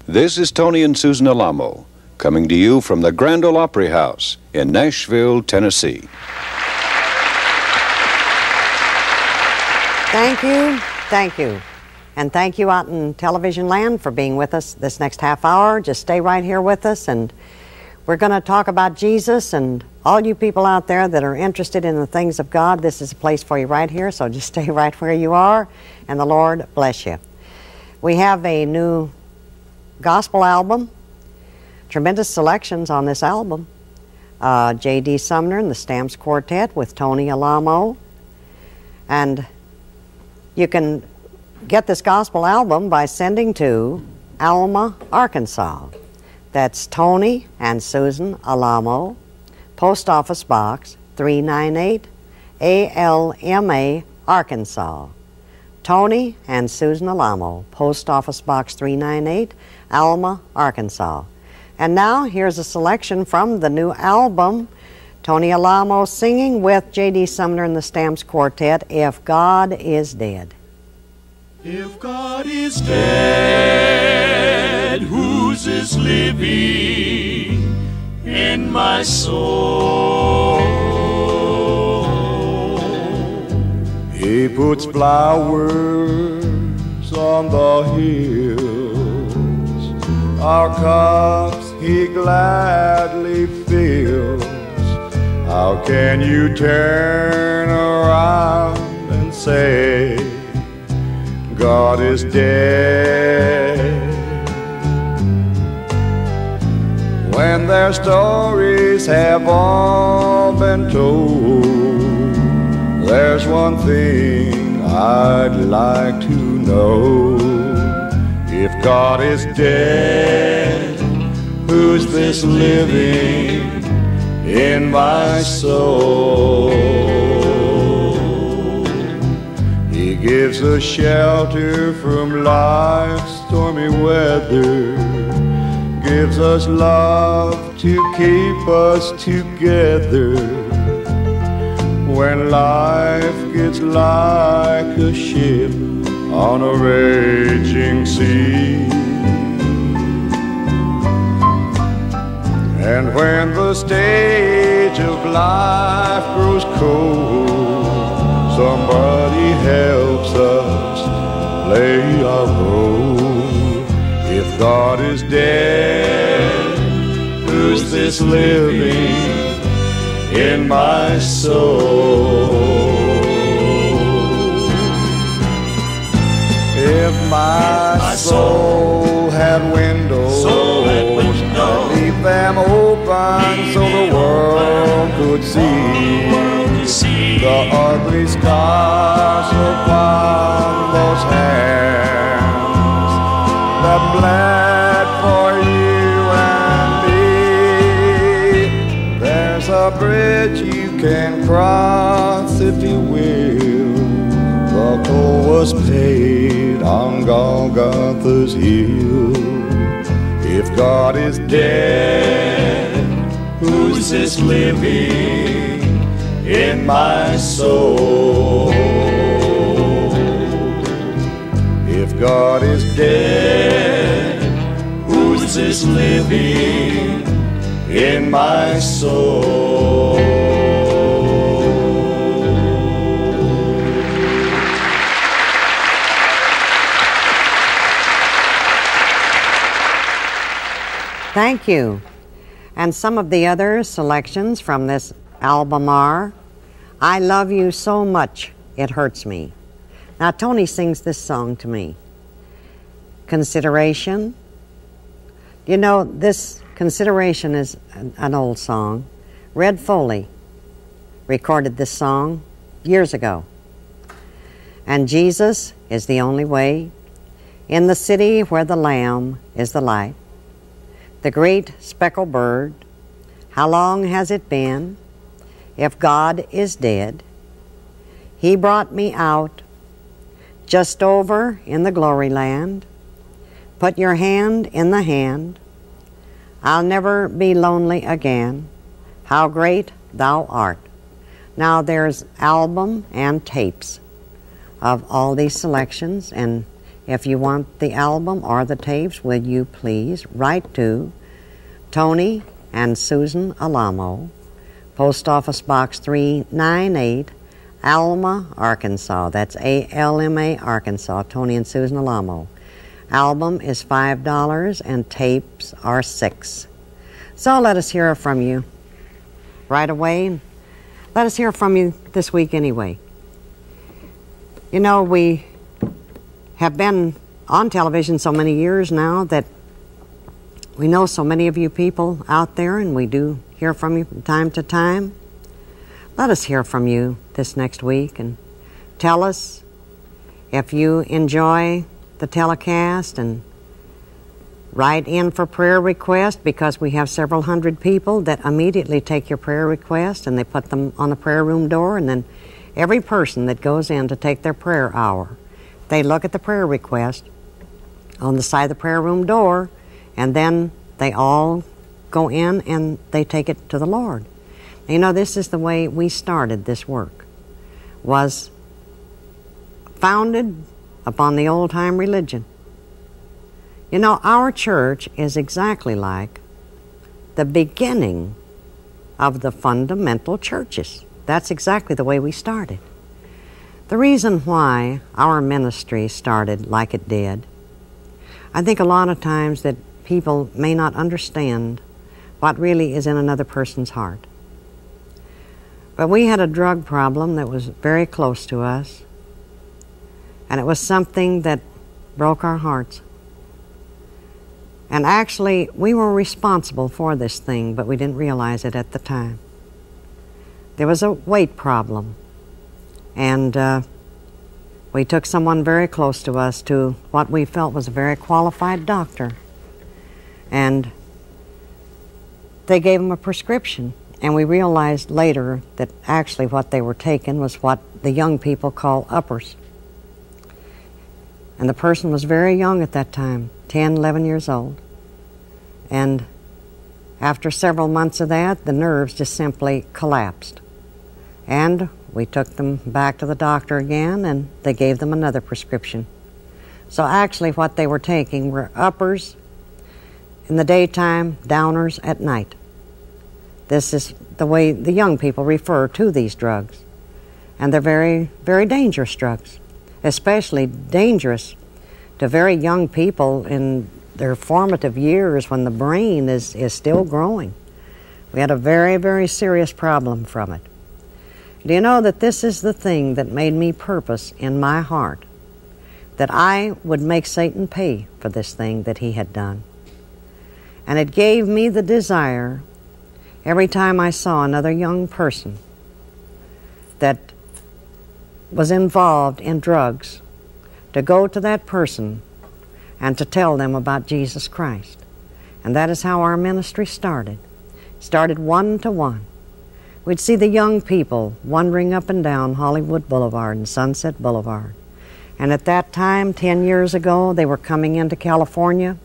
This is Tony and Susan Alamo, coming to you from the Grand Ole Opry House in Nashville, Tennessee. Thank you, thank you. And thank you out in television land for being with us this next half hour. Just stay right here with us, and we're going to talk about Jesus. And all you people out there that are interested in the things of God, this is a place for you right here, so just stay right where you are, and the Lord bless you. We have a new gospel album, tremendous selections on this album. J.D. Sumner and the Stamps Quartet with Tony Alamo. And you can get this gospel album by sending to Alamo, Arkansas. That's Tony and Susan Alamo, Post Office Box 398, Alma, Arkansas. Tony and Susan Alamo, Post Office Box 398, Alma, Arkansas. And now here's a selection from the new album, Tony Alamo singing with J.D. Sumner and the Stamps Quartet, If God Is Dead. If God is dead, whose is living in my soul? He puts flowers on the hills, our cups he gladly fills. How can you turn around and say God is dead when their stories have all been told? There's one thing I'd like to know. If God is dead, who's this living in my soul? He gives us shelter from life's stormy weather, gives us love to keep us together. When life gets like a ship on a raging sea, and when the stage of life grows cold, somebody helps us play our role. If God is dead, who's this living in my soul? If my soul had windows, I'd leave them open so the world could see the ugly scars upon those hands that bled for you and me. There's a bridge you can cross if you will. The toll was paid on Golgotha's hill. If God is dead, who's this living in my soul? If God is dead, who's this living in my soul? Thank you. And some of the other selections from this album are I Love You So Much It Hurts Me. Now Tony sings this song to me. Consideration. You know, this Consideration is an old song. Red Foley recorded this song years ago. And Jesus is the only way in the city where the Lamb is the light. The great speckled bird, how long has it been? If God is dead, He brought me out just over in the glory land. Put your hand in the hand. I'll never be lonely again. How great thou art. Now there's album and tapes of all these selections, and If you want the album or the tapes, will you please write to Tony and Susan Alamo, Post Office Box 398, Alma, Arkansas. That's A-L-M-A, Arkansas. Tony and Susan Alamo. Album is $5 and tapes are $6. So let us hear from you right away. Let us hear from you this week anyway. You know, we have been on television so many years now that we know so many of you people out there, and we do hear from you from time to time. Let us hear from you this next week and tell us if you enjoy the telecast, and write in for prayer requests, because we have several hundred people that immediately take your prayer request and they put them on the prayer room door, and then every person that goes in to take their prayer hour, they look at the prayer request on the side of the prayer room door, and then they all go in and they take it to the Lord. You know, this is the way we started this work. Was founded upon the old-time religion. You know, our church is exactly like the beginning of the fundamental churches. That's exactly the way we started. The reason why our ministry started like it did, I think a lot of times that people may not understand what really is in another person's heart. But we had a drug problem that was very close to us, and it was something that broke our hearts. And actually, we were responsible for this thing, but we didn't realize it at the time. There was a weight problem, and we took someone very close to us to what we felt was a very qualified doctor. And they gave him a prescription, and we realized later that actually what they were taking was what the young people call uppers. And the person was very young at that time, 10, 11 years old. And after several months of that, the nerves just simply collapsed. And we took them back to the doctor again, and they gave them another prescription. So actually what they were taking were uppers in the daytime, downers at night. This is the way the young people refer to these drugs. And they're very, very dangerous drugs. Especially dangerous to very young people in their formative years when the brain is still growing. We had a very, very serious problem from it. Do you know that this is the thing that made me purpose in my heart that I would make Satan pay for this thing that he had done? And it gave me the desire every time I saw another young person that was involved in drugs, to go to that person and to tell them about Jesus Christ. And that is how our ministry started. It started one-to-one. We'd see the young people wandering up and down Hollywood Boulevard and Sunset Boulevard. And at that time, 10 years ago, they were coming into California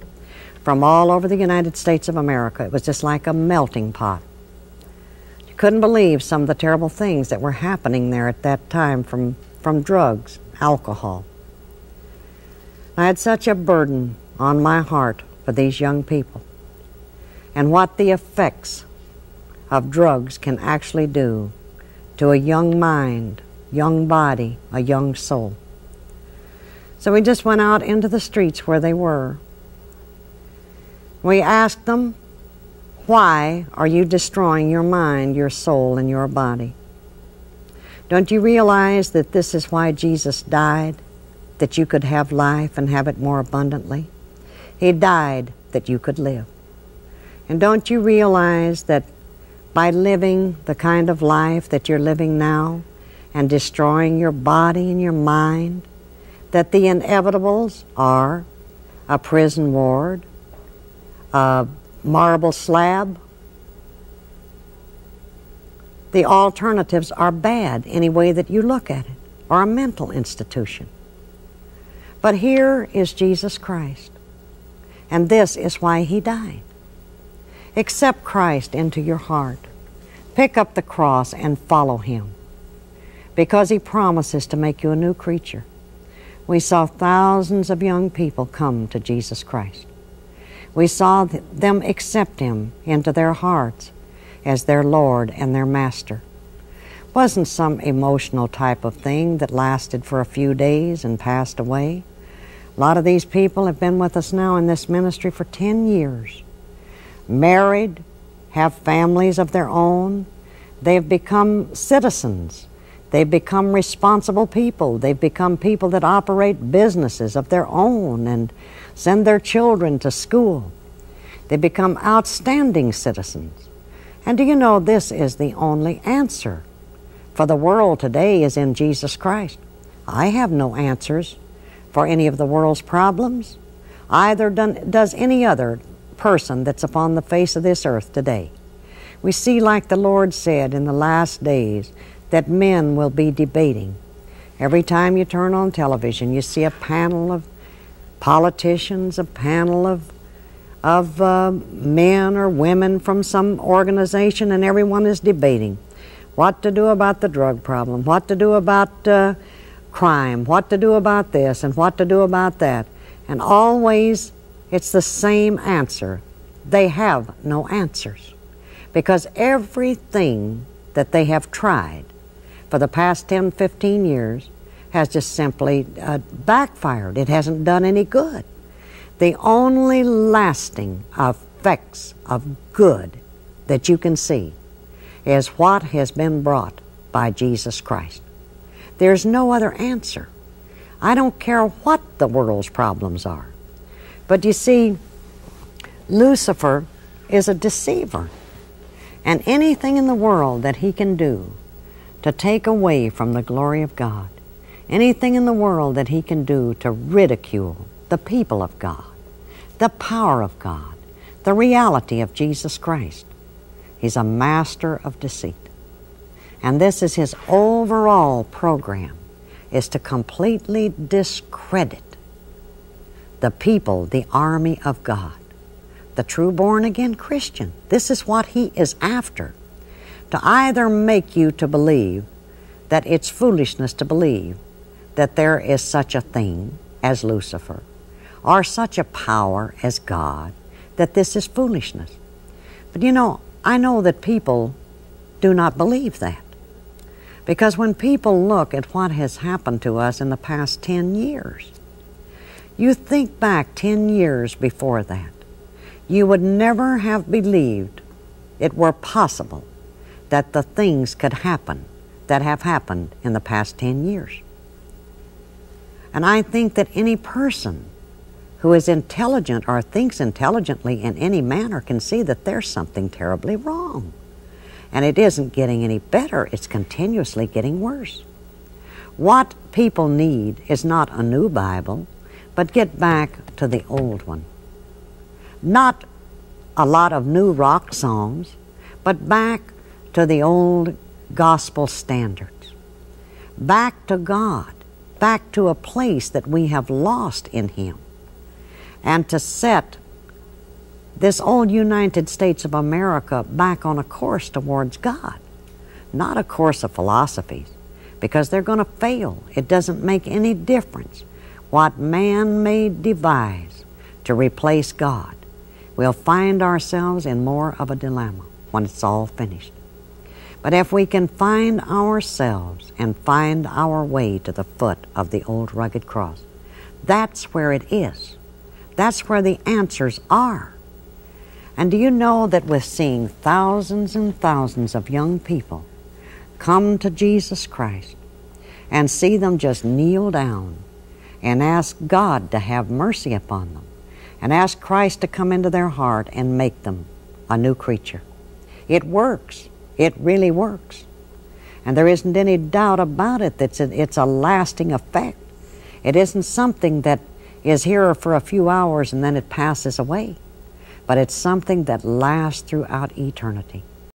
from all over the United States of America. It was just like a melting pot. Couldn't believe some of the terrible things that were happening there at that time from drugs, alcohol. I had such a burden on my heart for these young people and what the effects of drugs can actually do to a young mind, young body, a young soul. So we just went out into the streets where they were. We asked them, why are you destroying your mind, your soul, and your body? Don't you realize that this is why Jesus died? That you could have life and have it more abundantly? He died that you could live. And don't you realize that by living the kind of life that you're living now and destroying your body and your mind, that the inevitables are a prison ward, a marble slab? The alternatives are bad any way that you look at it, or a mental institution. But here is Jesus Christ, and this is why he died. Accept Christ into your heart. Pick up the cross and follow him, because he promises to make you a new creature. We saw thousands of young people come to Jesus Christ. We saw them accept Him into their hearts as their Lord and their Master. It wasn't some emotional type of thing that lasted for a few days and passed away. A lot of these people have been with us now in this ministry for 10 years. Married, have families of their own. They've become citizens. They've become responsible people. They've become people that operate businesses of their own and send their children to school. They become outstanding citizens. And do you know this is the only answer for the world today is in Jesus Christ? I have no answers for any of the world's problems. Either does any other person that's upon the face of this earth today. We see, like the Lord said in the last days, that men will be debating. Every time you turn on television, you see a panel of politicians, a panel of men or women from some organization, and everyone is debating what to do about the drug problem, what to do about crime, what to do about this, and what to do about that. And always it's the same answer. They have no answers, because everything that they have tried for the past 10, 15 years has just simply backfired. It hasn't done any good. The only lasting effects of good that you can see is what has been brought by Jesus Christ. There's no other answer. I don't care what the world's problems are. But you see, Lucifer is a deceiver. And anything in the world that he can do to take away from the glory of God, anything in the world that he can do to ridicule the people of God, the power of God, the reality of Jesus Christ, he's a master of deceit. And this is his overall program, is to completely discredit the people, the army of God, the true born-again Christian. This is what he is after, to either make you to believe that it's foolishness to believe that there is such a thing as Lucifer, or such a power as God, that this is foolishness. But you know, I know that people do not believe that. Because when people look at what has happened to us in the past 10 years, you think back 10 years before that, you would never have believed it were possible that the things could happen that have happened in the past 10 years. And I think that any person who is intelligent or thinks intelligently in any manner can see that there's something terribly wrong. And it isn't getting any better, it's continuously getting worse. What people need is not a new Bible, but get back to the old one. Not a lot of new rock songs, but back to the old gospel standards. Back to God, back to a place that we have lost in Him. And to set this old United States of America back on a course towards God. Not a course of philosophies, because they're going to fail. It doesn't make any difference what man may devise to replace God. We'll find ourselves in more of a dilemma when it's all finished. But if we can find ourselves and find our way to the foot of the old rugged cross, that's where it is. That's where the answers are. And do you know that with seeing thousands and thousands of young people come to Jesus Christ and see them just kneel down and ask God to have mercy upon them and ask Christ to come into their heart and make them a new creature? It works. It really works. And there isn't any doubt about it that it's a lasting effect. It isn't something that is here for a few hours and then it passes away. But it's something that lasts throughout eternity.